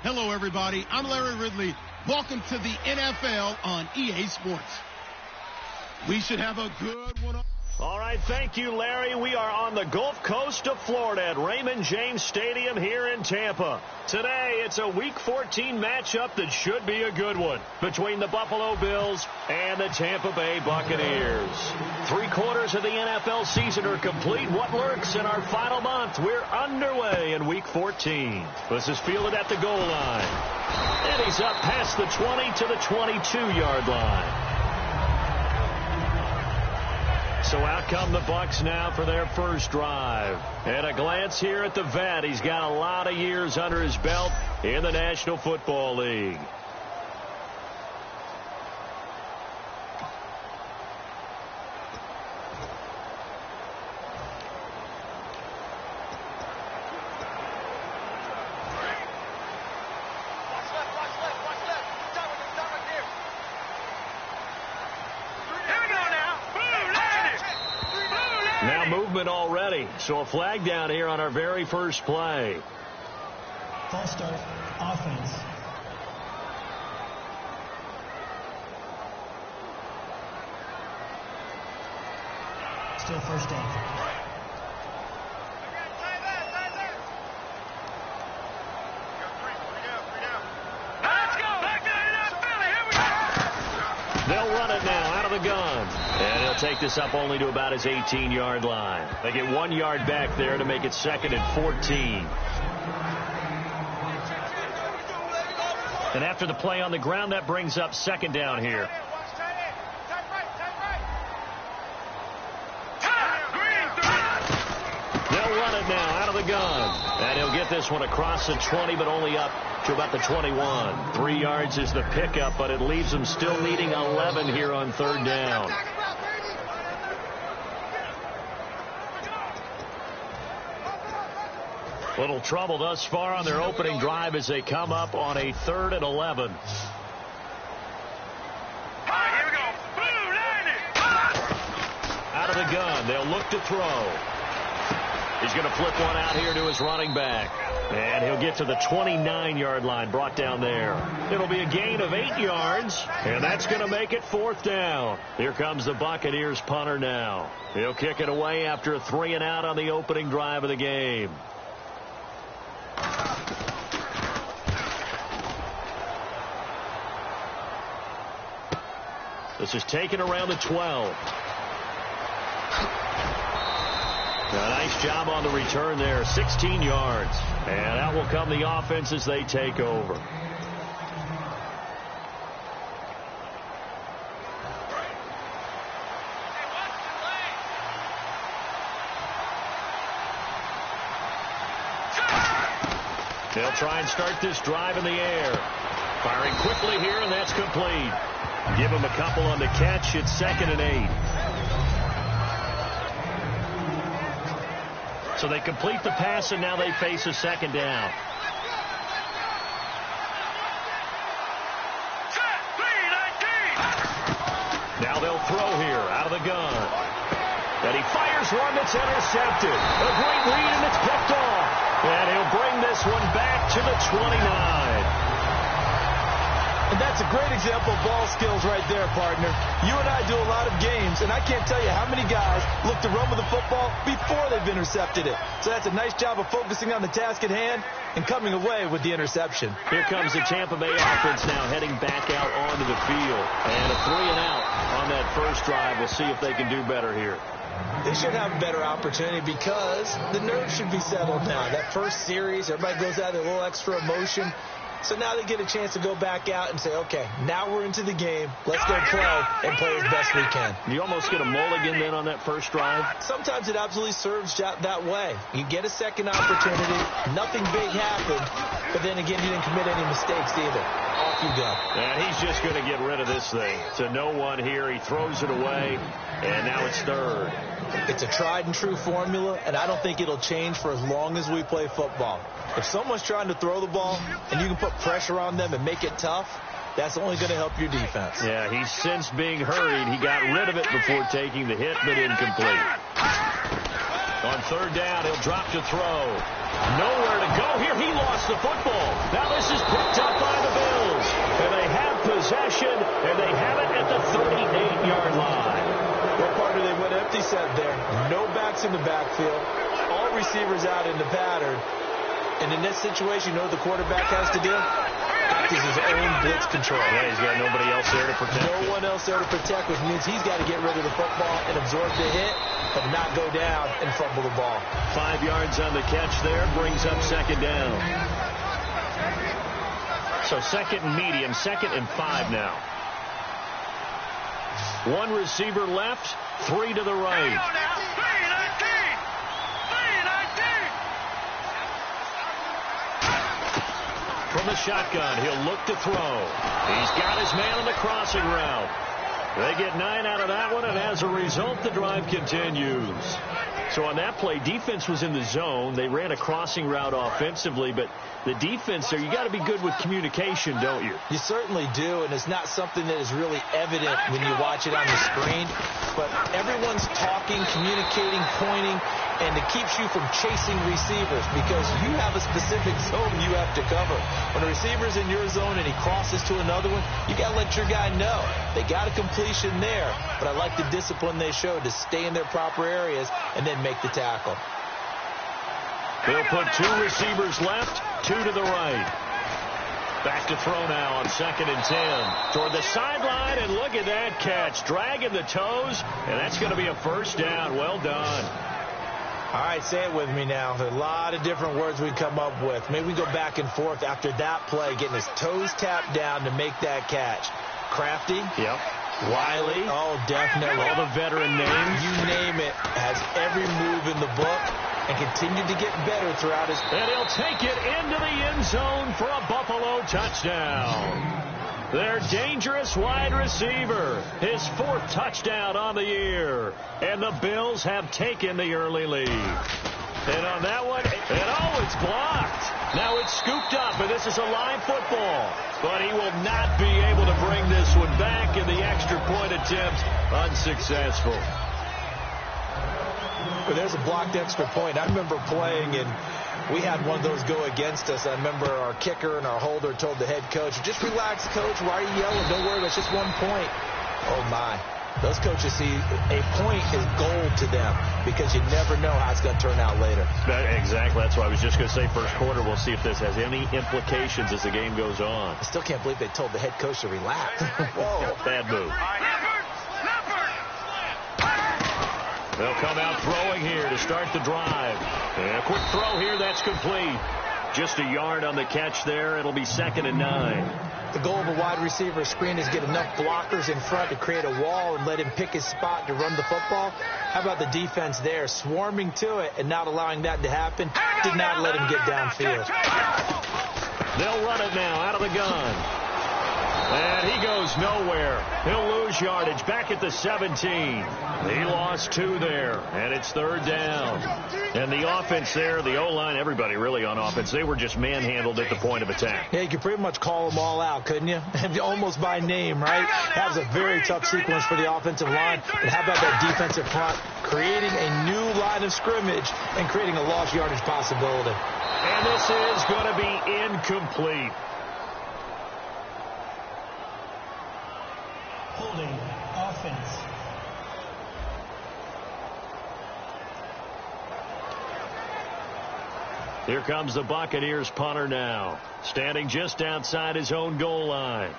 Hello, everybody. I'm Larry Ridley. Welcome to the NFL on EA Sports. We should have a good one. All right, thank you, Larry. We are on the Gulf Coast of Florida at Raymond James Stadium here in Tampa. Today, it's a Week 14 matchup that should be a good one between the Buffalo Bills and the Tampa Bay Buccaneers. 3/4 of the NFL season are complete. What lurks in our final month? We're underway in Week 14. This is fielded at the goal line. And he's up past the 20 to the 22-yard line. So out come the Bucs now for their first drive. And a glance here at the vet. He's got a lot of years under his belt in the National Football League. Now movement already. So a flag down here on our very first play. False start, offense. Still first down. They'll run it now out of the gun. And he'll take this up only to about his 18-yard line. They get 1 yard back there to make it 2nd and 14. And after the play on the ground, that brings up 2nd down here. They'll run it now out of the gun. And he'll get this one across the 20, but only up to about the 21. 3 yards is the pickup, but it leaves them still needing 11 here on 3rd down. Little trouble thus far on their opening drive as they come up on a 3rd and 11. Out of the gun, they'll look to throw. He's going to flip one out here to his running back. And he'll get to the 29-yard line, brought down there. It'll be a gain of 8 yards, and that's going to make it 4th down. Here comes the Buccaneers punter now. He'll kick it away after a 3 and out on the opening drive of the game. This is taken around the 12. A nice job on the return there, 16 yards. And out will come the offense as they take over. They'll try and start this drive in the air. Firing quickly here, and that's complete. Give him a couple on the catch. It's 2nd and 8. So they complete the pass, and now they face a 2nd down. Now they'll throw here out of the gun. And he fires one that's intercepted. A great read, and it's picked off. And he'll bring this one back to the 29. And that's a great example of ball skills right there, partner. You and I do a lot of games, and I can't tell you how many guys look to run with the football before they've intercepted it. So that's a nice job of focusing on the task at hand and coming away with the interception. Here comes the Tampa Bay offense now heading back out onto the field. And a 3 and out on that first drive. We'll see if they can do better here. They should have a better opportunity because the nerves should be settled now. That first series, everybody goes out with a little extra emotion. So now they get a chance to go back out and say, okay, now we're into the game. Let's go play and play as best we can. You almost get a mulligan then on that first drive? Sometimes it absolutely serves that way. You get a second opportunity. Nothing big happened. But then again, you didn't commit any mistakes either. Off you go. And he's just going to get rid of this thing. To no one here. He throws it away. And now it's 3rd. It's a tried and true formula, and I don't think it'll change for as long as we play football. If someone's trying to throw the ball and you can put pressure on them and make it tough, that's only going to help your defense. Yeah, he's since being hurried. He got rid of it before taking the hit, but incomplete. On third down, he'll drop to throw. Nowhere to go here. He lost the football. Now this is picked up by the Bills. And they have possession, and they have it at the 38-yard line. Well, partner, they went empty set there. No backs in the backfield. All receivers out in the pattern. And in this situation, you know what the quarterback has to do? Practice his own blitz control. Yeah, he's got nobody else there to protect. No one else there to protect, which means he's got to get rid of the football and absorb the hit, but not go down and fumble the ball. 5 yards on the catch there, brings up second down. So second and medium, 2nd and 5 now. One receiver left, 3 to the right. From the shotgun, he'll look to throw. He's got his man on the crossing route. They get 9 out of that one, and as a result, the drive continues. So on that play, defense was in the zone. They ran a crossing route offensively, but the defense there, you got to be good with communication, don't you? You certainly do, and it's not something that is really evident when you watch it on the screen. But everyone's talking, communicating, pointing, and it keeps you from chasing receivers because you have a specific zone you have to cover. When a receiver's in your zone and he crosses to another one, you got to let your guy know. They got a completion there, but I like the discipline they showed to stay in their proper areas and then make the tackle. They'll put 2 receivers left, 2 to the right. Back to throw now on 2nd and 10. Toward the sideline, and look at that catch. Dragging the toes, and that's going to be a first down. Well done. All right, say it with me now. There are a lot of different words we come up with. Maybe we go back and forth after that play, getting his toes tapped down to make that catch. Crafty. Yep. Wiley. Oh, definitely. All the veteran names. You name it. Has every move in the book and continued to get better throughout his... And he'll take it into the end zone for a Buffalo touchdown. Their dangerous wide receiver. His 4th touchdown on the year. And the Bills have taken the early lead. And on that one, and oh, it's blocked. Now it's scooped up, and this is a live football. But he will not be able to bring this one back, and the extra point attempt unsuccessful. But there's a blocked extra point. I remember playing, and we had one of those go against us. I remember our kicker and our holder told the head coach, just relax, coach. Why are you yelling? Don't worry, it's just 1 point. Oh, my. Those coaches see a point is gold to them because you never know how it's going to turn out later. Exactly. That's what I was just going to say. First quarter, we'll see if this has any implications as the game goes on. I still can't believe they told the head coach to relax. Whoa. Bad move. They'll come out throwing here to start the drive. And a quick throw here. That's complete. Just a yard on the catch there. It'll be 2nd and 9. The goal of a wide receiver screen is get enough blockers in front to create a wall and let him pick his spot to run the football. How about the defense there, swarming to it and not allowing that to happen? Did not let him get downfield. They'll run it now out of the gun. And he goes nowhere. He'll lose yardage back at the 17. He lost 2 there, and it's 3rd down. And the offense there, the O-line, everybody really on offense, they were just manhandled at the point of attack. Yeah, you could pretty much call them all out, couldn't you? Almost by name, right? That was a very tough sequence for the offensive line. And how about that defensive front creating a new line of scrimmage and creating a lost yardage possibility? And this is going to be incomplete. Holding offense. Here comes the Buccaneers punter now, standing just outside his own goal line.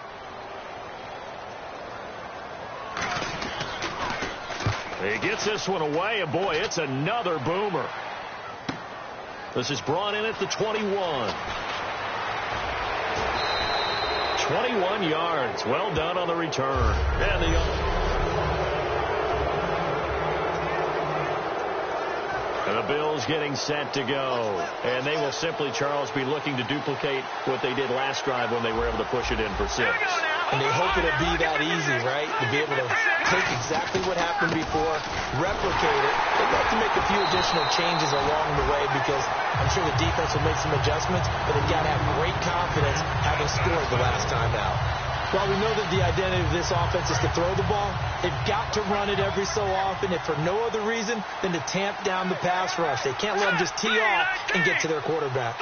He gets this one away, and boy, it's another boomer. This is brought in at the 21. 21 yards. Well done on the return. And the Bills getting set to go. And they will simply, Charles, be looking to duplicate what they did last drive when they were able to push it in for 6. And they hope it'll be that easy, right? To be able to take exactly what happened before, replicate it. They'd like to make a few additional changes along the way because I'm sure the defense will make some adjustments, but they've got to have great confidence having scored the last time out. Well, we know that the identity of this offense is to throw the ball. They've got to run it every so often, if for no other reason than to tamp down the pass rush. They can't let them just tee off and get to their quarterback.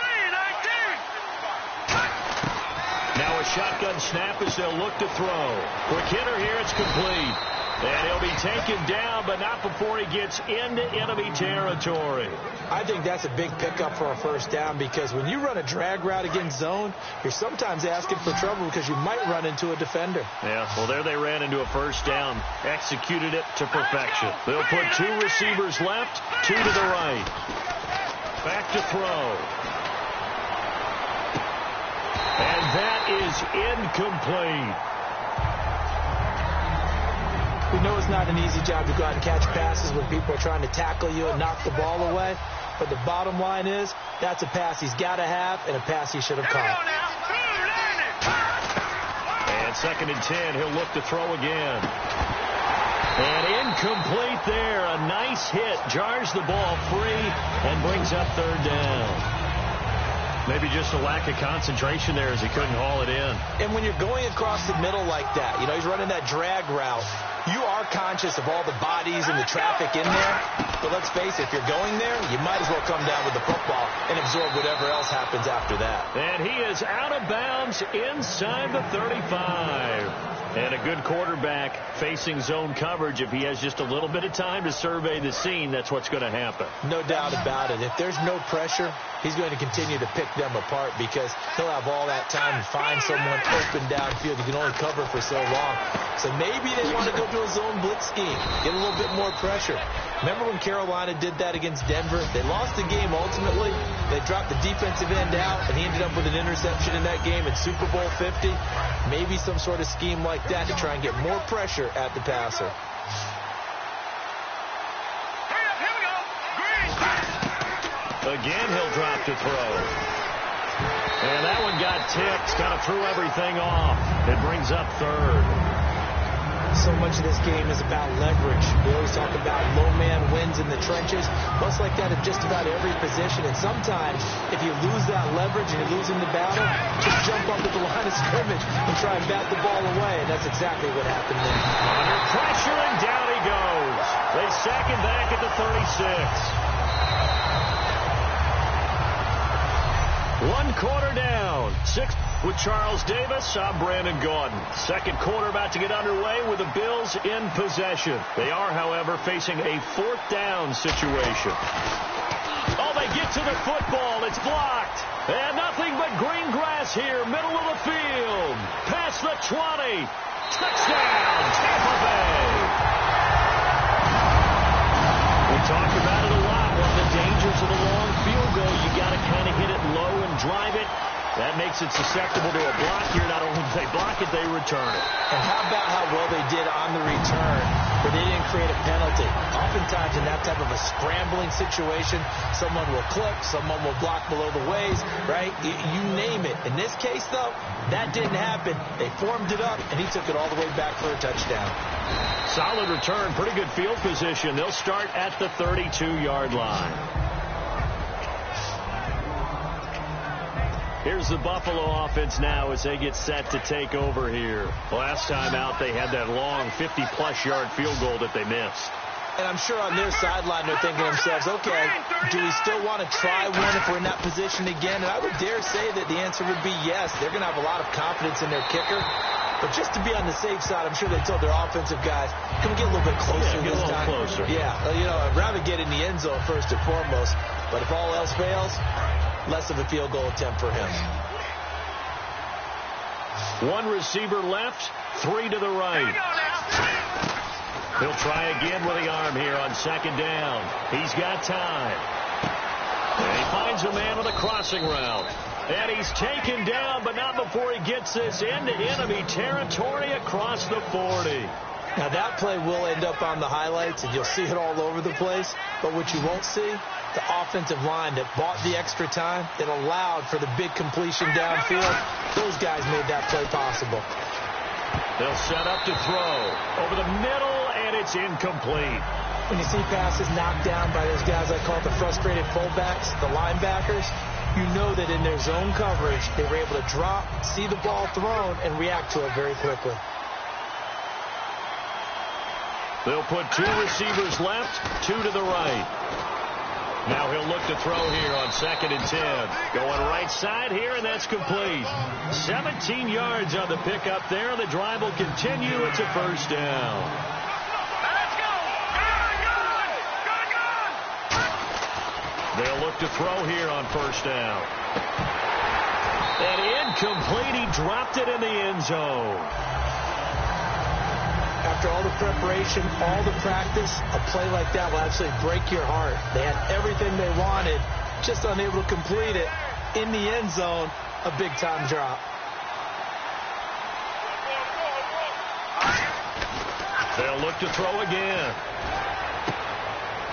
Now a shotgun snap as they'll look to throw. Quick hitter here, it's complete. And he'll be taken down, but not before he gets into enemy territory. I think that's a big pickup for a first down, because when you run a drag route against zone, you're sometimes asking for trouble because you might run into a defender. Yeah, well, there they ran into a first down. Executed it to perfection. They'll put 2 receivers left, 2 to the right. Back to throw. And that is incomplete. We know it's not an easy job to go out and catch passes when people are trying to tackle you and knock the ball away. But the bottom line is, that's a pass he's got to have and a pass he should have caught. And 2nd and 10, he'll look to throw again. And incomplete there. A nice hit. Jars the ball free and brings up 3rd down. Maybe just a lack of concentration there as he couldn't haul it in. And when you're going across the middle like that, you know, he's running that drag route, you are conscious of all the bodies and the traffic in there. But let's face it, if you're going there, you might as well come down with the football and absorb whatever else happens after that. And he is out of bounds inside the 35. And a good quarterback facing zone coverage, if he has just a little bit of time to survey the scene, that's what's going to happen. No doubt about it. If there's no pressure, he's going to continue to pick them apart because he'll have all that time to find someone open downfield. He can only cover for so long. So maybe they want to go to a zone blitz scheme, get a little bit more pressure. Remember when Carolina did that against Denver? They lost the game ultimately. They dropped the defensive end out, and he ended up with an interception in that game in Super Bowl 50. Maybe some sort of scheme like that to try and get more pressure at the passer. Again, he'll drop to throw. And that one got tipped, kind of threw everything off. It brings up 3rd. So much of this game is about leverage. We always talk about low man wins in the trenches. Most like that at just about every position. And sometimes, if you lose that leverage and you're losing the battle, just jump up at the line of scrimmage and try and bat the ball away. And that's exactly what happened there. Under pressure, and down he goes. They sack him back at the 36. 1 quarter down. 6 with Charles Davis. I'm Brandon Gaudin. 2nd quarter about to get underway with the Bills in possession. They are, however, facing a 4th down situation. Oh, they get to the football. It's blocked. And nothing but green grass here, middle of the field. Past the 20. Touchdown, Tampa Bay. We talk about it a lot. One of the dangers of the long field goal, you got to kind of hit it low and drive it. That makes it susceptible to a block here. Not only do they block it, they return it. And how about how well they did on the return, where they didn't create a penalty? Oftentimes in that type of a scrambling situation, someone will clip, someone will block below the waist, right? You name it. In this case, though, that didn't happen. They formed it up, and he took it all the way back for a touchdown. Solid return, pretty good field position. They'll start at the 32-yard line. Here's the Buffalo offense now as they get set to take over here. Last time out, they had that long 50-plus yard field goal that they missed. And I'm sure on their sideline, they're thinking to themselves, okay, do we still want to try one if we're in that position again? And I would dare say that the answer would be yes. They're going to have a lot of confidence in their kicker. But just to be on the safe side, I'm sure they told their offensive guys, can we get a little bit closer this time? Closer. Yeah, you know, I'd rather get in the end zone first and foremost. But if all else fails, less of a field goal attempt for him. 1 receiver left, 3 to the right. He'll try again with the arm here on 2nd down. He's got time. And he finds a man on the crossing route. And he's taken down, but not before he gets this into enemy territory across the 40. Now that play will end up on the highlights, and you'll see it all over the place. But what you won't see, the offensive line that bought the extra time, that allowed for the big completion downfield, those guys made that play possible. They'll set up to throw. Over the middle, and it's incomplete. When you see passes knocked down by those guys I call the frustrated fullbacks, the linebackers, you know that in their zone coverage, they were able to drop, see the ball thrown, and react to it very quickly. They'll put 2 receivers left, 2 to the right. Now he'll look to throw here on 2nd and 10. Going right side here, and that's complete. 17 yards on the pickup there. The drive will continue. It's a first down. Let's go! They'll look to throw here on 1st down. And incomplete. He dropped it in the end zone. After all the preparation, all the practice, a play like that will absolutely break your heart. They had everything they wanted, just unable to complete it. In the end zone, a big-time drop. They'll look to throw again.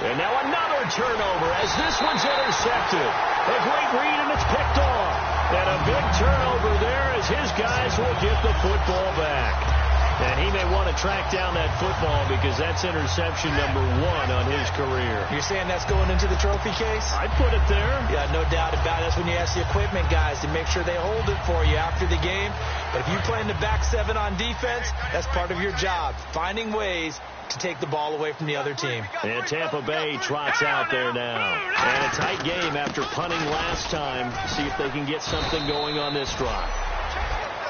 And now another turnover as this one's intercepted. A great read, and it's picked off. And a big turnover there as his guys will get the football back. And he may want to track down that football because that's interception number 1 on his career. You're saying that's going into the trophy case? I'd put it there. Yeah, no doubt about it. That's when you ask the equipment guys to make sure they hold it for you after the game. But if you play in the back 7 on defense, that's part of your job, finding ways to take the ball away from the other team. And Tampa Bay trots out there now. And a tight game after punting last time. See if they can get something going on this drive.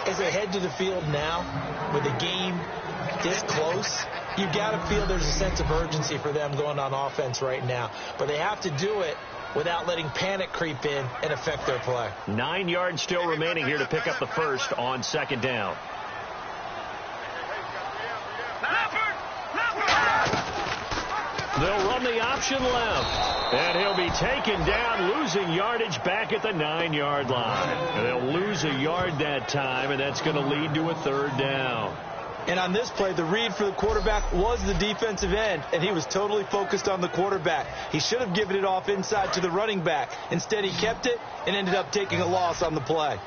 As they head to the field now, with the game this close, you've got to feel there's a sense of urgency for them going on offense right now. But they have to do it without letting panic creep in and affect their play. 9 yards still remaining here to pick up the first on 2nd down. They'll run the option left. And he'll be taken down, losing yardage back at the 9-yard line. And they'll lose a yard that time, and that's going to lead to a 3rd down. And on this play, the read for the quarterback was the defensive end, and he was totally focused on the quarterback. He should have given it off inside to the running back. Instead, he kept it and ended up taking a loss on the play.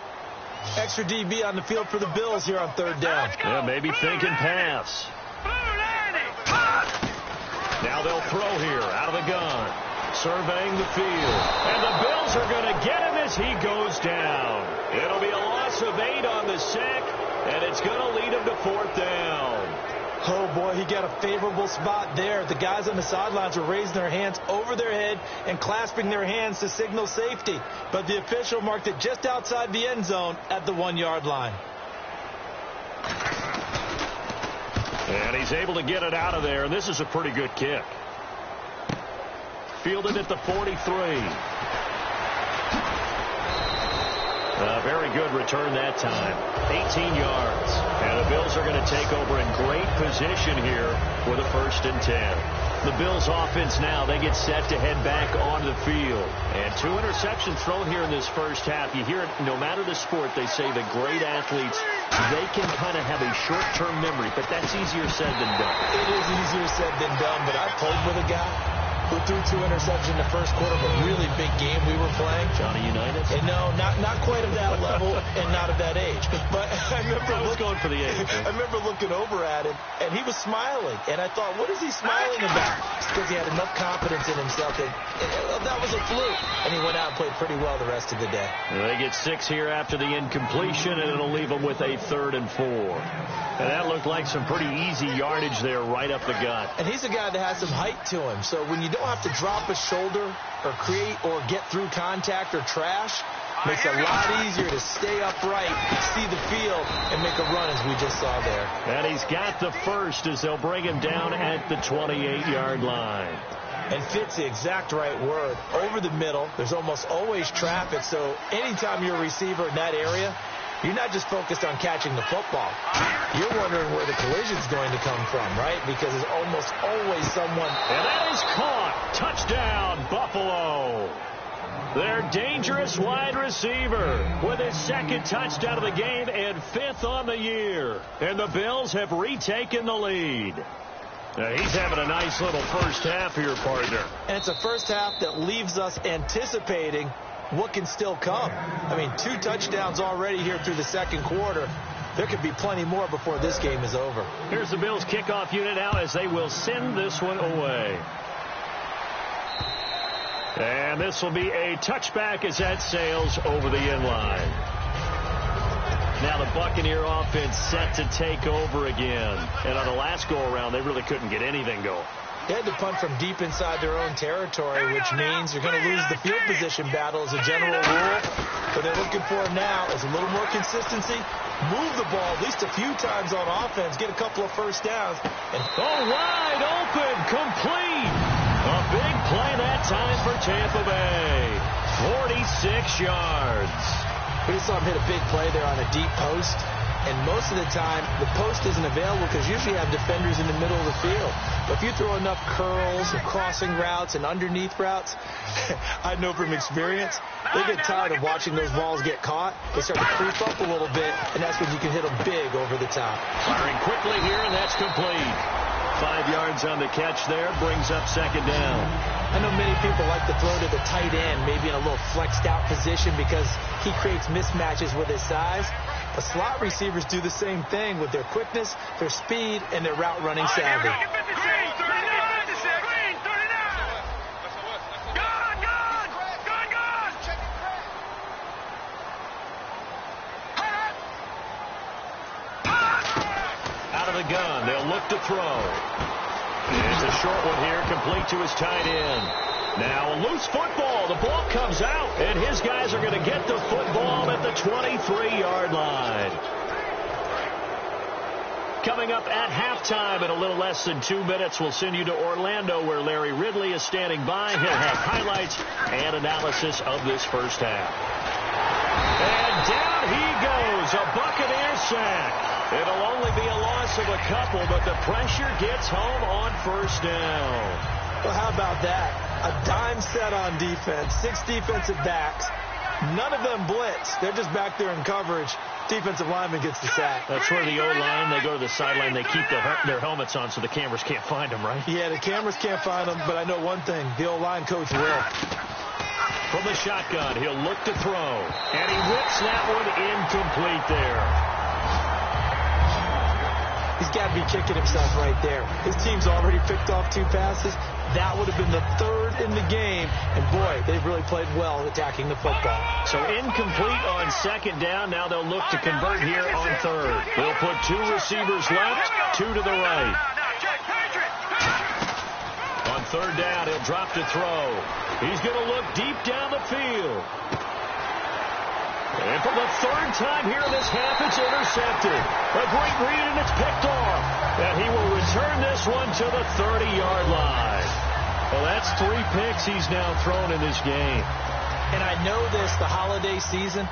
Extra DB on the field for the Bills here on 3rd down. Yeah, maybe thinking pass. Now they'll throw here out of the gun. Surveying the field. And the Bills are going to get him as he goes down. It'll be a loss of 8 on the sack, and it's going to lead him to 4th down. Oh, boy, he got a favorable spot there. The guys on the sidelines were raising their hands over their head and clasping their hands to signal safety. But the official marked it just outside the end zone at the 1-yard line. And he's able to get it out of there, and this is a pretty good kick. Fielded at the 43. A very good return that time. 18 yards. And the Bills are going to take over in great position here with a 1st and 10. The Bills offense now, they get set to head back onto the field. And 2 interceptions thrown here in this first half. You hear it, no matter the sport, they say the great athletes, they can kind of have a short-term memory, but that's easier said than done. It is easier said than done, but I played with a guy who threw 2 interceptions in the first quarter of a really big game we were playing. Johnny Unitas? And no, not quite of that level and not of that age. But I remember going for the age. I remember looking over at him, and he was smiling. And I thought, what is he smiling about? It's because he had enough confidence in himself that was a fluke. And he went out and played pretty well the rest of the day. They get 6 here after the incompletion, and it'll leave them with a 3rd and 4. And that looked like some pretty easy yardage there right up the gut. And he's a guy that has some height to him. So when you don't have to drop a shoulder or create or get through contact or trash, makes it a lot easier to stay upright, see the field, and make a run as we just saw there. And he's got the first as they'll bring him down at the 28-yard line. And fits the exact right word. Over the middle, there's almost always traffic, so anytime you're a receiver in that area, you're not just focused on catching the football. You're wondering where the collision's going to come from, right? Because there's almost always someone. And that is caught. Touchdown, Buffalo. Their dangerous wide receiver with his 2nd touchdown of the game and 5th on the year. And the Bills have retaken the lead. Now, he's having a nice little first half here, partner. And it's a first half that leaves us anticipating what can still come. I mean, 2 touchdowns already here through the 2nd quarter. There could be plenty more before this game is over. Here's the Bills kickoff unit now as they will send this one away. And this will be a touchback as that sails over the inline. Now the Buccaneer offense set to take over again. And on the last go-around, they really couldn't get anything going. They had to punt from deep inside their own territory, which means you're going to lose the field position battle as a general rule. What they're looking for now is a little more consistency, move the ball at least a few times on offense, get a couple of first downs. And wide open, complete. A big play that time for Tampa Bay. 46 yards. We just saw him hit a big play there on a deep post. And most of the time, the post isn't available because usually you have defenders in the middle of the field. But if you throw enough curls and crossing routes and underneath routes, I know from experience, they get tired of watching those balls get caught. They start to creep up a little bit, and that's when you can hit them big over the top. Firing quickly here, and that's complete. 5 yards on the catch there, brings up second down. I know many people like to throw to the tight end, maybe in a little flexed out position because he creates mismatches with his size. But slot receivers do the same thing with their quickness, their speed, and their route running savvy. Out of the gun, they'll look to throw. It's a short one here, complete to his tight end. Now a loose football. The ball comes out, and his guys are going to get the football at the 23-yard line. Coming up at halftime in a little less than 2 minutes, we'll send you to Orlando where Larry Ridley is standing by. He'll have highlights and analysis of this first half. And down he goes, a Buccaneer sack. It'll only be a loss of a couple, but the pressure gets home on first down. Well, how about that? A dime set on defense, 6 defensive backs. None of them blitz. They're just back there in coverage. Defensive lineman gets the sack. That's where the O-line, they go to the sideline, they keep their helmets on so the cameras can't find them, right? Yeah, the cameras can't find them, but I know one thing. The O-line coach will. From the shotgun, he'll look to throw. And he whips that one incomplete there. He's got to be kicking himself right there. His team's already picked off 2 passes. That would have been the 3rd in the game. And, boy, they've really played well attacking the football. So incomplete on second down. Now they'll look to convert here on 3rd. They'll put 2 receivers left, 2 to the right. On 3rd down, he'll drop to throw. He's going to look deep down the field. And for the 3rd time here in this half, it's intercepted. A great read, and it's picked off. And he will return this one to the 30-yard line. Well, that's 3 picks he's now thrown in this game. And I know this, the holiday season,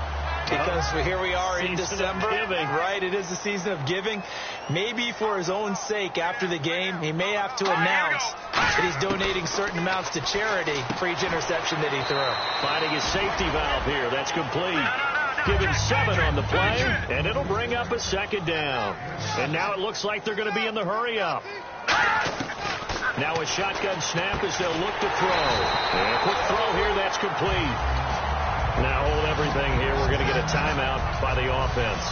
because here we are in December. Right, it is the season of giving. Maybe for his own sake after the game, he may have to announce that he's donating certain amounts to charity for each interception that he threw. Finding his safety valve here. That's complete. Give him 7 on the play, and it'll bring up a second down. And now it looks like they're going to be in the hurry-up. Now a shotgun snap as they'll look to throw. And a quick throw here, that's complete. Now hold everything here. We're going to get a timeout by the offense.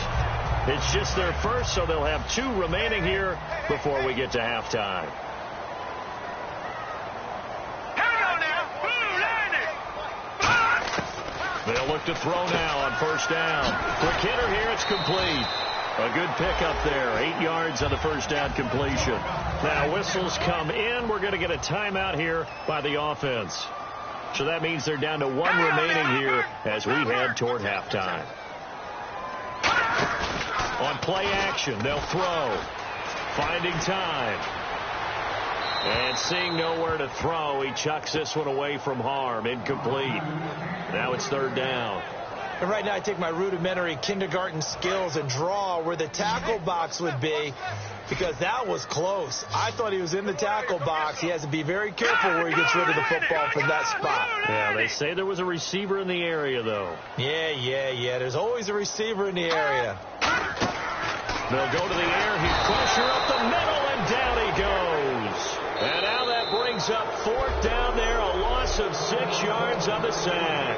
It's just their first, so they'll have 2 remaining here before we get to halftime. They'll look to throw now on first down. Quick hitter here, it's complete. A good pickup there. 8 yards on the first down completion. Now whistles come in. We're going to get a timeout here by the offense. So that means they're down to 1 remaining here as we head toward halftime. On play action, they'll throw. Finding time. And seeing nowhere to throw, he chucks this one away from harm. Incomplete. Now it's 3rd down. And right now I take my rudimentary kindergarten skills and draw where the tackle box would be, because that was close. I thought he was in the tackle box. He has to be very careful where he gets rid of the football from that spot. Yeah, they say there was a receiver in the area, though. Yeah. There's always a receiver in the area. They'll go to the air. He pressure up the middle, and down he goes. And now that brings up 4th down there, a loss of 6 yards on the sack.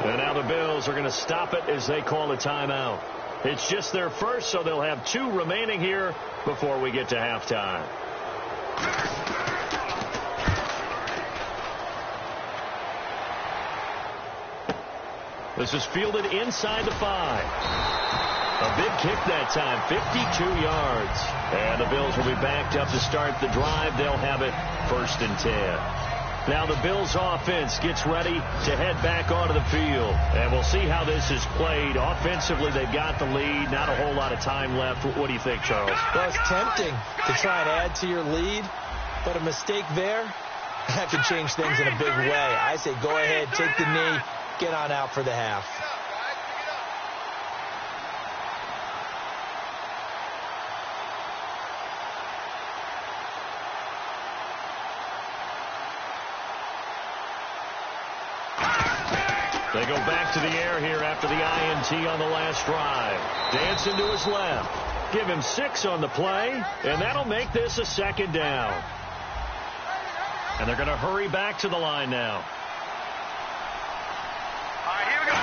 And now the Bills are going to stop it as they call a timeout. It's just their first, so they'll have 2 remaining here before we get to halftime. This is fielded inside the 5. A big kick that time, 52 yards. And the Bills will be backed up to start the drive. They'll have it 1st and 10. Now the Bills offense gets ready to head back onto the field. And we'll see how this is played. Offensively, they've got the lead. Not a whole lot of time left. What do you think, Charles? Well, it's tempting to try and add to your lead, but a mistake there, that could change things in a big way. I say go ahead, take the knee, get on out for the half. They go back to the air here after the INT on the last drive. Dancing to his left. Give him 6 on the play, and that'll make this a 2nd down. And they're going to hurry back to the line now. All right, here we go.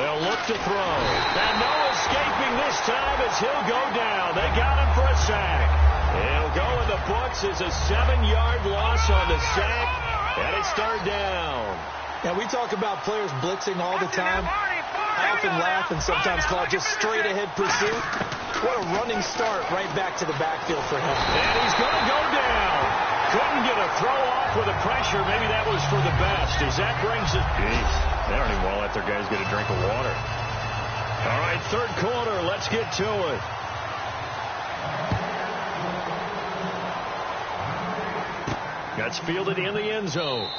They'll look to throw. And no escaping this time as he'll go down. They got him for a sack. He'll go in the books as a 7-yard loss on the sack, and it's 3rd down. Now, we talk about players blitzing all the time. I often laugh and sometimes call it just straight-ahead pursuit. What a running start right back to the backfield for him. And he's going to go down. Couldn't get a throw off with the pressure. Maybe that was for the best as that brings it. Jeez, they don't even want to let their guys get a drink of water. All right, 3rd quarter. Let's get to it. That's fielded in the end zone.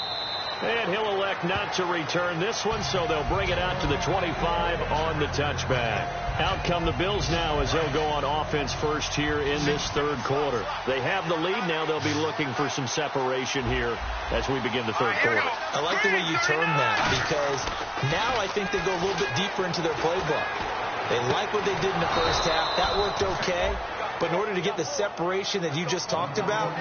And he'll elect not to return this one, so they'll bring it out to the 25 on the touchback. Out come the Bills now as they'll go on offense first here in this 3rd quarter. They have the lead now. They'll be looking for some separation here as we begin the 3rd quarter. I like the way you term that because now I think they go a little bit deeper into their playbook. They like what they did in the first half. That worked okay. But in order to get the separation that you just talked about,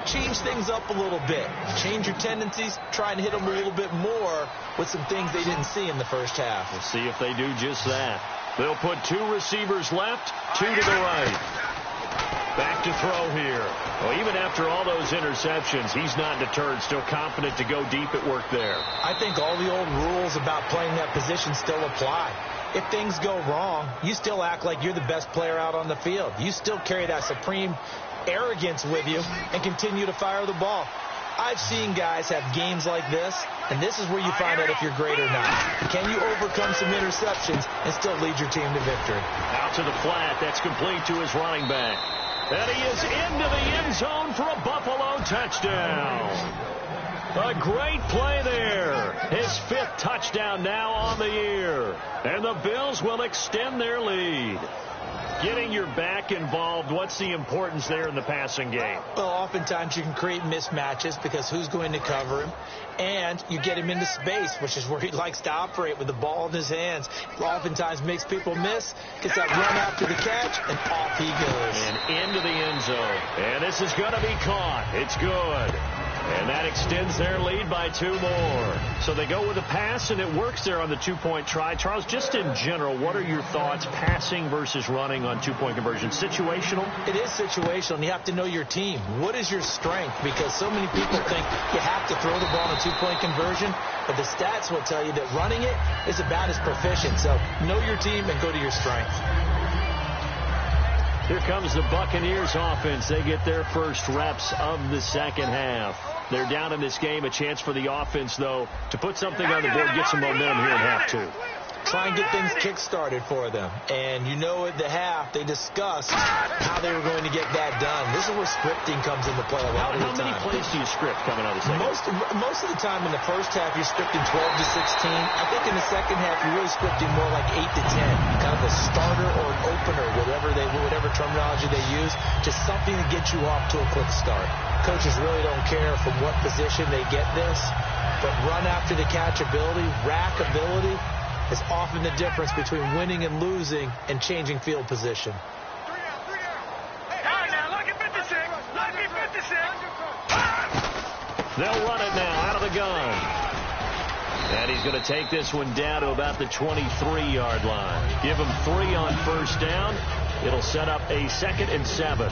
change things up a little bit. Change your tendencies. Try and hit them a little bit more with some things they didn't see in the first half. We'll see if they do just that. They'll put 2 receivers left, 2 to the right. Back to throw here. Well, even after all those interceptions, he's not deterred, still confident to go deep at work there. I think all the old rules about playing that position still apply. If things go wrong, you still act like you're the best player out on the field. You still carry that supreme arrogance with you and continue to fire the ball. I've seen guys have games like this, and this is where you find out if you're great or not. Can you overcome some interceptions and still lead your team to victory? Out to the flat. That's complete to his running back. And he is into the end zone for a Buffalo touchdown. A great play there. His 5th touchdown now on the year. And the Bills will extend their lead. Getting your back involved, what's the importance there in the passing game? Well, oftentimes you can create mismatches because who's going to cover him? And you get him into space, which is where he likes to operate with the ball in his hands. Oftentimes makes people miss, gets that run after the catch, and off he goes. And into the end zone. And this is going to be caught. It's good. And that extends their lead by 2 more. So they go with a pass, and it works there on the 2-point try. Charles, just in general, what are your thoughts passing versus running on 2-point conversion? Situational? It is situational, and you have to know your team. What is your strength? Because so many people think you have to throw the ball on a 2-point conversion, but the stats will tell you that running it is about as proficient. So know your team and go to your strength. Here comes the Buccaneers offense. They get their first reps of the 2nd half. They're down in this game. A chance for the offense, though, to put something on the board, get some momentum here in half 2. Try and get things kick-started for them. And you know at the half, they discussed how they were going to get that done. This is where scripting comes into play a lot of the time. How many plays do you script coming out of the second? Most of the time in the first half, you're scripting 12 to 16. I think in the second half, you're really scripting more like 8 to 10. Kind of a starter or an opener, whatever terminology they use, just something to get you off to a quick start. Coaches really don't care from what position they get this, but run after the catch ability, rack ability, is often the difference between winning and losing and changing field position. They'll run it now out of the gun. And he's going to take this one down to about the 23-yard line. Give him 3 on first down. It'll set up a 2nd and 7.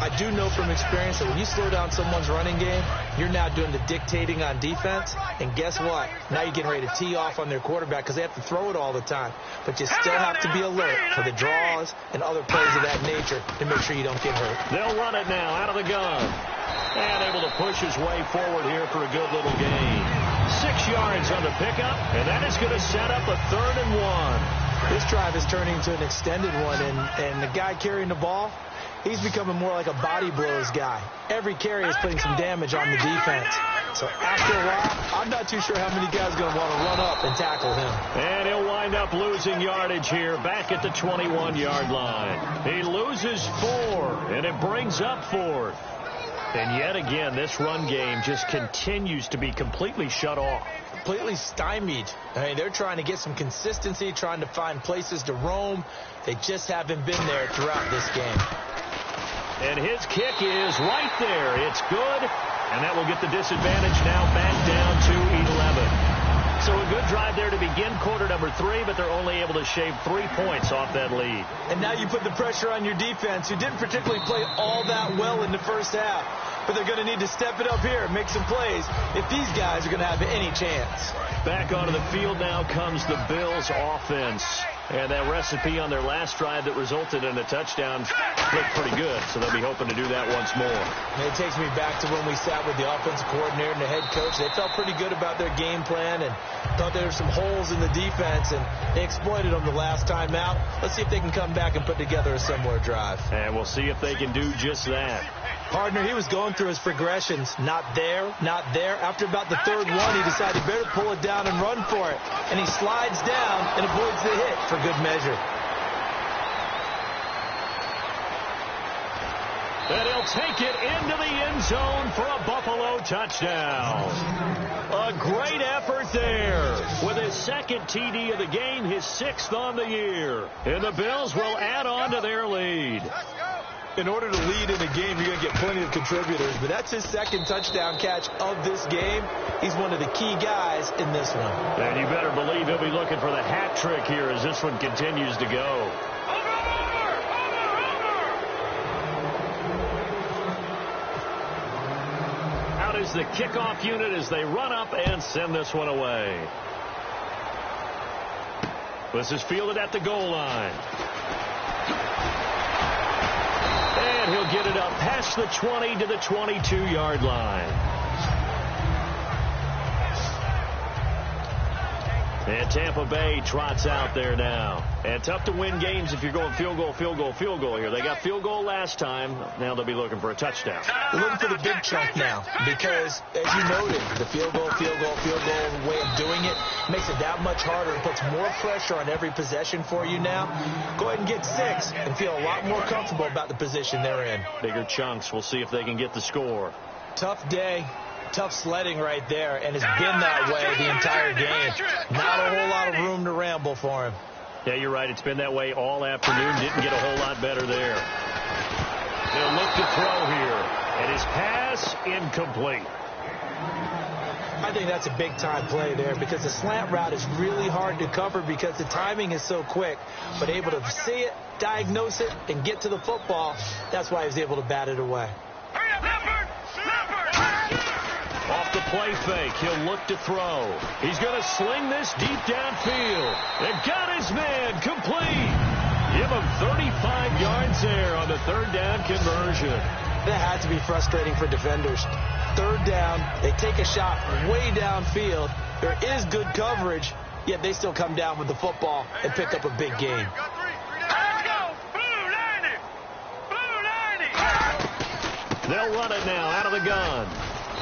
I do know from experience that when you slow down someone's running game, you're now doing the dictating on defense. And guess what? Now you're getting ready to tee off on their quarterback because they have to throw it all the time. But you still have to be alert for the draws and other plays of that nature to make sure you don't get hurt. They'll run it now out of the gun. And able to push his way forward here for a good little gain. 6 yards on the pickup, and that is going to set up a 3rd and 1. This drive is turning into an extended one, and the guy carrying the ball, he's becoming more like a body blows guy. Every carry is putting some damage on the defense. So after a while, I'm not too sure how many guys are going to want to run up and tackle him. And he'll wind up losing yardage here back at the 21-yard line. He loses 4, and it brings up 4th. And yet again, this run game just continues to be completely shut off. Completely stymied. I mean, they're trying to get some consistency, trying to find places to roam. They just haven't been there throughout this game. And his kick is right there. It's good. And that will get the disadvantage now back down to 11. So a good drive there to begin quarter number 3, but they're only able to shave 3 points off that lead. And now you put the pressure on your defense, who didn't particularly play all that well in the first half. But they're going to need to step it up here and make some plays if these guys are going to have any chance. Back onto the field now comes the Bills offense. And that recipe on their last drive that resulted in a touchdown looked pretty good, so they'll be hoping to do that once more. And it takes me back to when we sat with the offensive coordinator and the head coach. They felt pretty good about their game plan and thought there were some holes in the defense, and they exploited them the last time out. Let's see if they can come back and put together a similar drive. And we'll see if they can do just that. Partner, he was going through his progressions. Not there, not there. After about the 3rd one, he decided better pull it down and run for it. And he slides down and avoids the hit for good measure. And he'll take it into the end zone for a Buffalo touchdown. A great effort there with his 2nd TD of the game, his 6th on the year. And the Bills will add on to their lead. In order to lead in a game, you're going to get plenty of contributors, but that's his 2nd touchdown catch of this game. He's one of the key guys in this one. And you better believe he'll be looking for the hat trick here as this one continues to go. Out is the kickoff unit as they run up and send this one away. This is fielded at the goal line. And he'll get it up past the 20 to the 22-yard line. And Tampa Bay trots out there now. And tough to win games if you're going field goal, field goal, field goal here. They got field goal last time. Now they'll be looking for a touchdown. They're looking for the big chunk now because, as you noted, the field goal way of doing it makes it that much harder. It puts more pressure on every possession for you now. Go ahead and get 6 and feel a lot more comfortable about the position they're in. Bigger chunks. We'll see if they can get the score. Tough day. Tough sledding right there, and it's been that way the entire game. Not a whole lot of room to ramble for him. Yeah, you're right. It's been that way all afternoon. Didn't get a whole lot better there. They'll look to throw here, and his pass incomplete. I think that's a big-time play there because the slant route is really hard to cover because the timing is so quick. But able to see it, diagnose it, and get to the football, that's why he was able to bat it away. Off the play fake, he'll look to throw. He's going to sling this deep downfield. And got his man complete. Give him 35 yards there on the 3rd down conversion. That had to be frustrating for defenders. 3rd down, they take a shot way downfield. There is good coverage, yet they still come down with the football and pick up a big gain. They'll run it now out of the gun.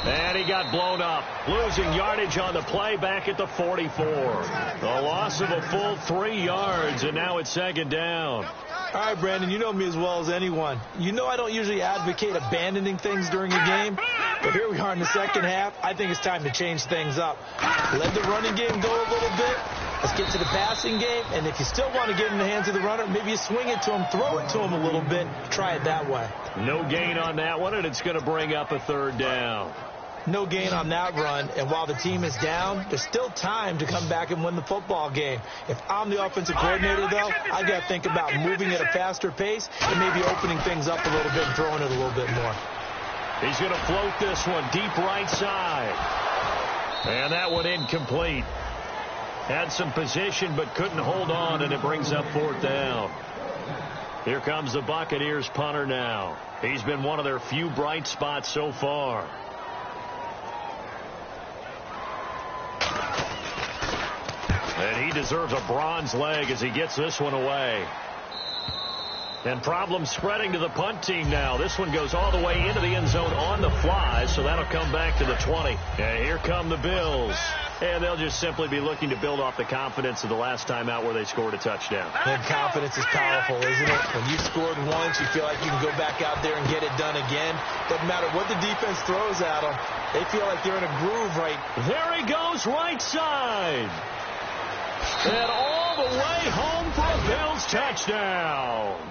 And he got blown up, losing yardage on the play back at the 44. A loss of a full 3 yards, and now it's 2nd down. All right, Brandon, you know me as well as anyone. You know I don't usually advocate abandoning things during a game, but here we are in the 2nd half. I think it's time to change things up. Let the running game go a little bit. Let's get to the passing game, and if you still want to get it in the hands of the runner, maybe you swing it to him, throw it to him a little bit, try it that way. No gain on that one, and it's going to bring up a 3rd down. No gain on that run, and while the team is down, there's still time to come back and win the football game. If I'm the offensive coordinator, though, I got to think about moving at a faster pace and maybe opening things up a little bit and throwing it a little bit more. He's going to float this one deep right side. And that one incomplete. Had some position but couldn't hold on, and it brings up 4th down. Here comes the Buccaneers punter now. He's been one of their few bright spots so far. And he deserves a bronze leg as he gets this one away. And problems spreading to the punt team now. This one goes all the way into the end zone on the fly, so that'll come back to the 20. And here come the Bills. And they'll just simply be looking to build off the confidence of the last time out where they scored a touchdown. And confidence is powerful, isn't it? When you scored once, you feel like you can go back out there and get it done again. Doesn't matter what the defense throws at them. They feel like they're in a groove right. There he goes, right side. And all the way home for a Bills touchdown.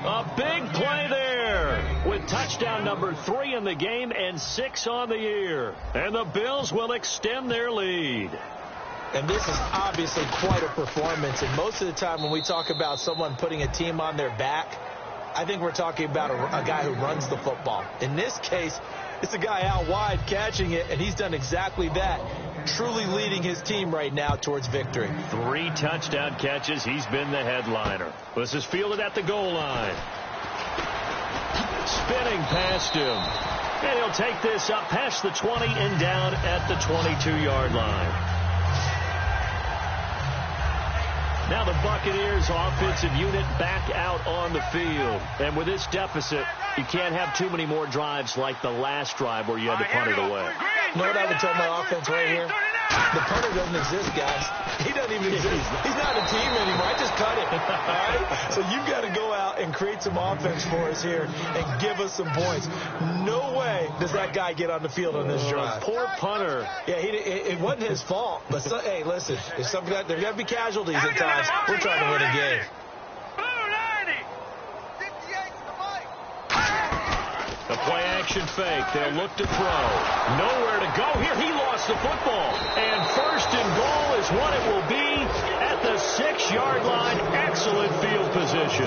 A big play there with touchdown number 3 in the game and 6 on the year. And the Bills will extend their lead. And this is obviously quite a performance. And most of the time when we talk about someone putting a team on their back, I think we're talking about a guy who runs the football. In this case, it's a guy out wide catching it, and he's done exactly that. Truly leading his team right now towards victory. 3 touchdown catches. He's been the headliner. This is fielded at the goal line. Spinning past him. And he'll take this up past the 20 and down at the 22-yard line. Now the Buccaneers offensive unit back out on the field. And with this deficit, you can't have too many more drives like the last drive where you had to punt it away. You know what I would tell my offense right here? The punter doesn't exist, guys. He doesn't even exist. He's not a team anymore. I just cut it. All right? So you've got to go out and create some offense for us here and give us some points. No way does that guy get on the field on this drive. Poor punter. Yeah, it wasn't his fault. But, hey, listen, if there got to be casualties at times. We're trying to win a game. The play-action fake. They'll look to throw. Nowhere to go here. He lost the football. And 1st and goal is what it will be at the 6-yard line. Excellent field position.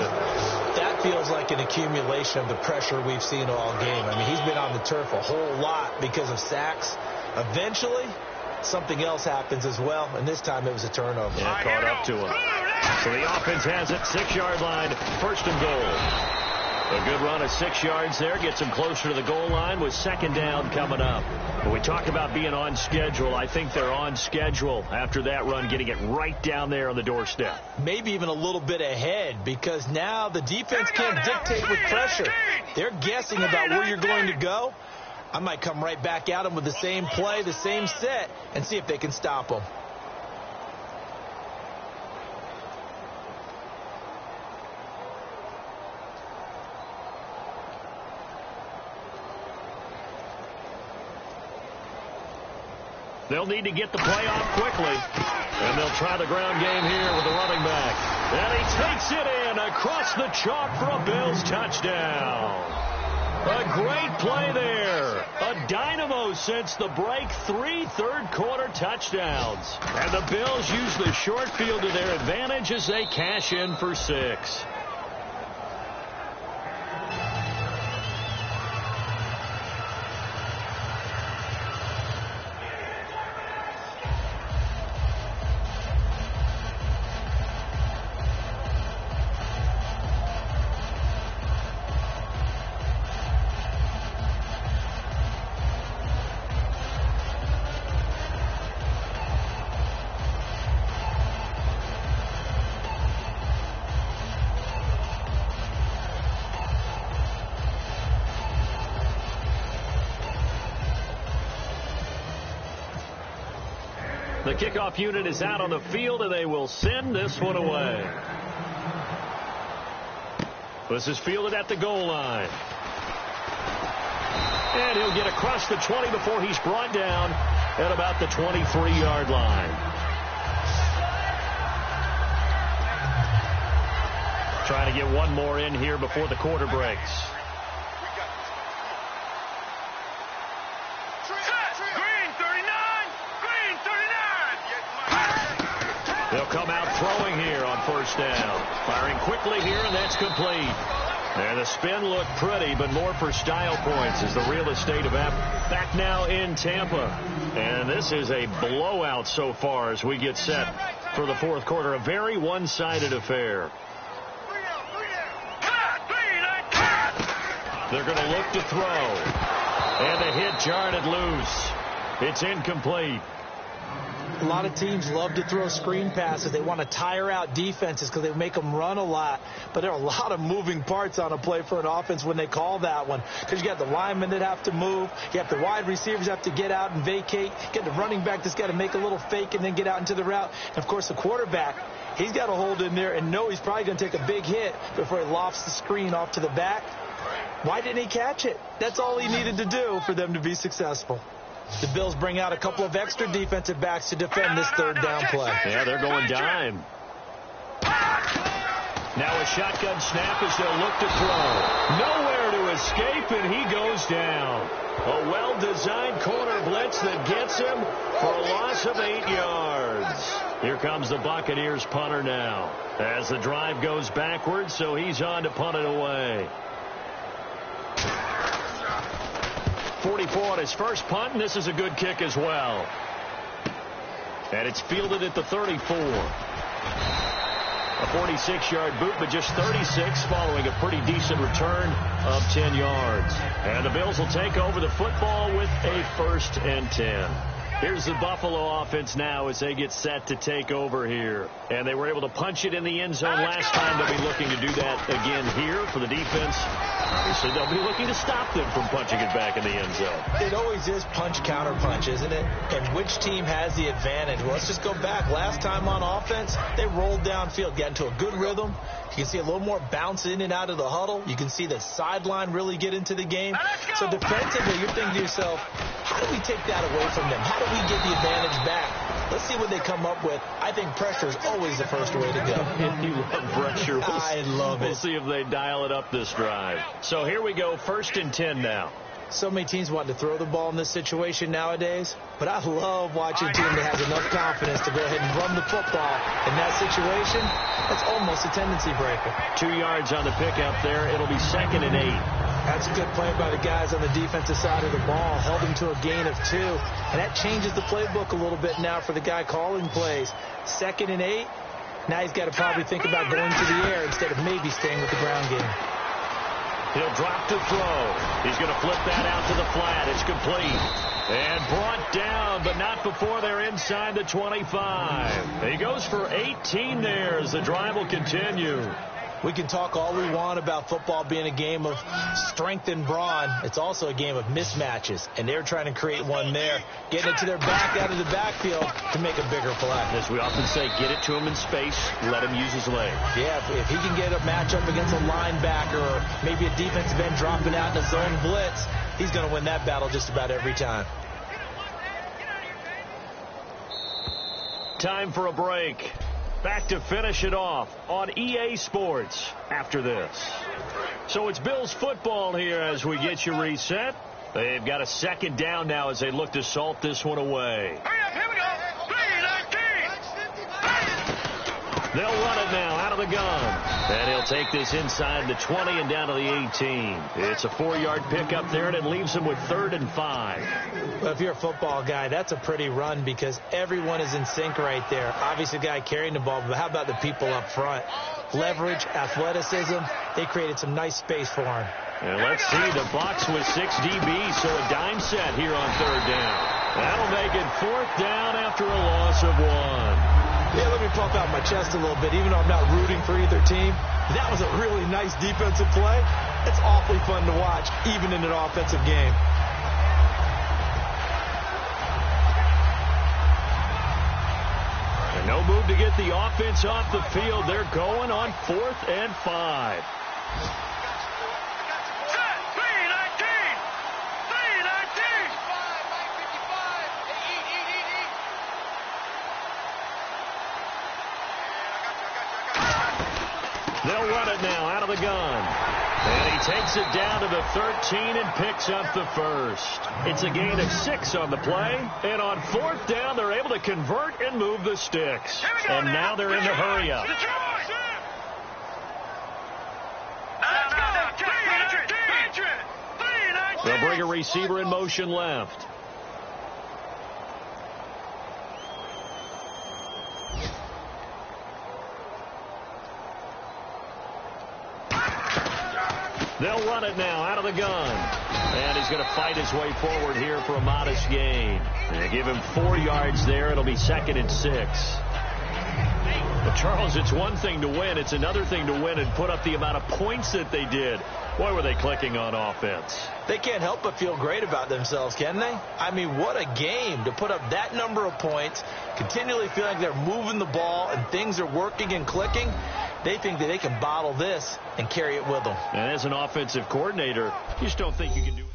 That feels like an accumulation of the pressure we've seen all game. I mean, he's been on the turf a whole lot because of sacks. Eventually, something else happens as well, and this time it was a turnover. Yeah, caught up to him. So the offense has it. 6-yard line, 1st and goal. A good run of 6 yards there. Gets them closer to the goal line with 2nd down coming up. When we talk about being on schedule, I think they're on schedule after that run, getting it right down there on the doorstep. Maybe even a little bit ahead, because now the defense can't dictate with pressure. They're guessing about where you're going to go. I might come right back at them with the same play, the same set, and see if they can stop them. They'll need to get the play off quickly. And they'll try the ground game here with the running back. And he takes it in across the chalk for a Bills touchdown. A great play there. A dynamo since the break. 3 third-quarter touchdowns. And the Bills use the short field to their advantage as they cash in for 6. The kickoff unit is out on the field, and they will send this one away. This is fielded at the goal line. And he'll get across the 20 before he's brought down at about the 23-yard line. Trying to get one more in here before the quarter breaks. come out throwing here on first down. Firing quickly here, and that's complete. And the spin looked pretty, but more for style points is the real estate of App. Back now in Tampa. And this is a blowout so far as we get set for the fourth quarter. A very one-sided affair. They're going to look to throw. And the hit jarred it loose. It's incomplete. A lot of teams love to throw screen passes. They want to tire out defenses because they make them run a lot. But there are a lot of moving parts on a play for an offense when they call that one. Because you got the linemen that have to move. You have the wide receivers have to get out and vacate. You get the running back that's got to make a little fake and then get out into the route. And, of course, the quarterback, he's got to hold in there and know he's probably going to take a big hit before he lofts the screen off to the back. Why didn't he catch it? That's all he needed to do for them to be successful. The Bills bring out a couple of extra defensive backs to defend this third down play. Yeah, they're going dime. Now a shotgun snap as they'll look to throw. Nowhere to escape, and he goes down. A well-designed corner blitz that gets him for a loss of 8 yards. Here comes the Buccaneers punter now. As the drive goes backwards, so he's on to punt it away. 44 on his first punt, and this is a good kick as well. And it's fielded at the 34. A 46-yard boot, but just 36 following a pretty decent return of 10 yards. And the Bills will take over the football with a 1st and 10. Here's the Buffalo offense now as they get set to take over here. And they were able to punch it in the end zone last time. They'll be looking to do that again here for the defense. Obviously, they'll be looking to stop them from punching it back in the end zone. It always is punch-counter-punch, isn't it? And which team has the advantage? Well, let's just go back. Last time on offense, they rolled downfield, got into a good rhythm. You can see a little more bounce in and out of the huddle. You can see the sideline really get into the game. So defensively, you're thinking to yourself, how do we take that away from them? How do we get the advantage back? Let's see what they come up with. I think pressure is always the first way to go. You love pressure. I love it. We'll see if they dial it up this drive. So here we go, 1st and 10 now. So many teams want to throw the ball in this situation nowadays, but I love watching a team that has enough confidence to go ahead and run the football. In that situation, that's almost a tendency breaker. 2 yards on the pickup there. It'll be 2nd and 8. That's a good play by the guys on the defensive side of the ball. Held them to a gain of 2. And that changes the playbook a little bit now for the guy calling plays. 2nd and 8. Now he's got to probably think about going to the air instead of maybe staying with the ground game. He'll drop to throw. He's going to flip that out to the flat. It's complete. And brought down, but not before they're inside the 25. He goes for 18 there as the drive will continue. We can talk all we want about football being a game of strength and brawn. It's also a game of mismatches, and they're trying to create one there, getting it to their back out of the backfield to make a bigger play. As we often say, get it to him in space, let him use his leg. Yeah, if he can get a matchup against a linebacker or maybe a defensive end dropping out in a zone blitz, he's going to win that battle just about every time. Time for a break. Back to finish it off on EA Sports after this. So it's Bills football here as we get you reset. They've got a 2nd down now as they look to salt this one away. Hurry up, here we go. 3-19. They'll run it now out of the gun. And he'll take this inside the 20 and down to the 18. It's a 4-yard pickup there, and it leaves him with 3rd and 5. Well, if you're a football guy, that's a pretty run because everyone is in sync right there. Obviously, the guy carrying the ball, but how about the people up front? Leverage, athleticism, they created some nice space for him. And let's see, the box with 6 DBs, so a dime set here on 3rd down. That'll make it 4th down after a loss of 1. Yeah, let me pump out my chest a little bit, even though I'm not rooting for either team. That was a really nice defensive play. It's awfully fun to watch, even in an offensive game. And no move to get the offense off the field. They're going on 4th and 5. They'll run it now out of the gun. And he takes it down to the 13 and picks up the first. It's a gain of 6 on the play. And on 4th down, they're able to convert and move the sticks. And now they're in the hurry-up. They'll bring a receiver in motion left. They'll run it now out of the gun. And he's going to fight his way forward here for a modest gain. They give him 4 yards there. It'll be 2nd and 6. But Charles, it's one thing to win. It's another thing to win and put up the amount of points that they did. Boy, were they clicking on offense. They can't help but feel great about themselves, can they? I mean, what a game to put up that number of points, continually feel like they're moving the ball and things are working and clicking. They think that they can bottle this and carry it with them. And as an offensive coordinator, you just don't think you can do it.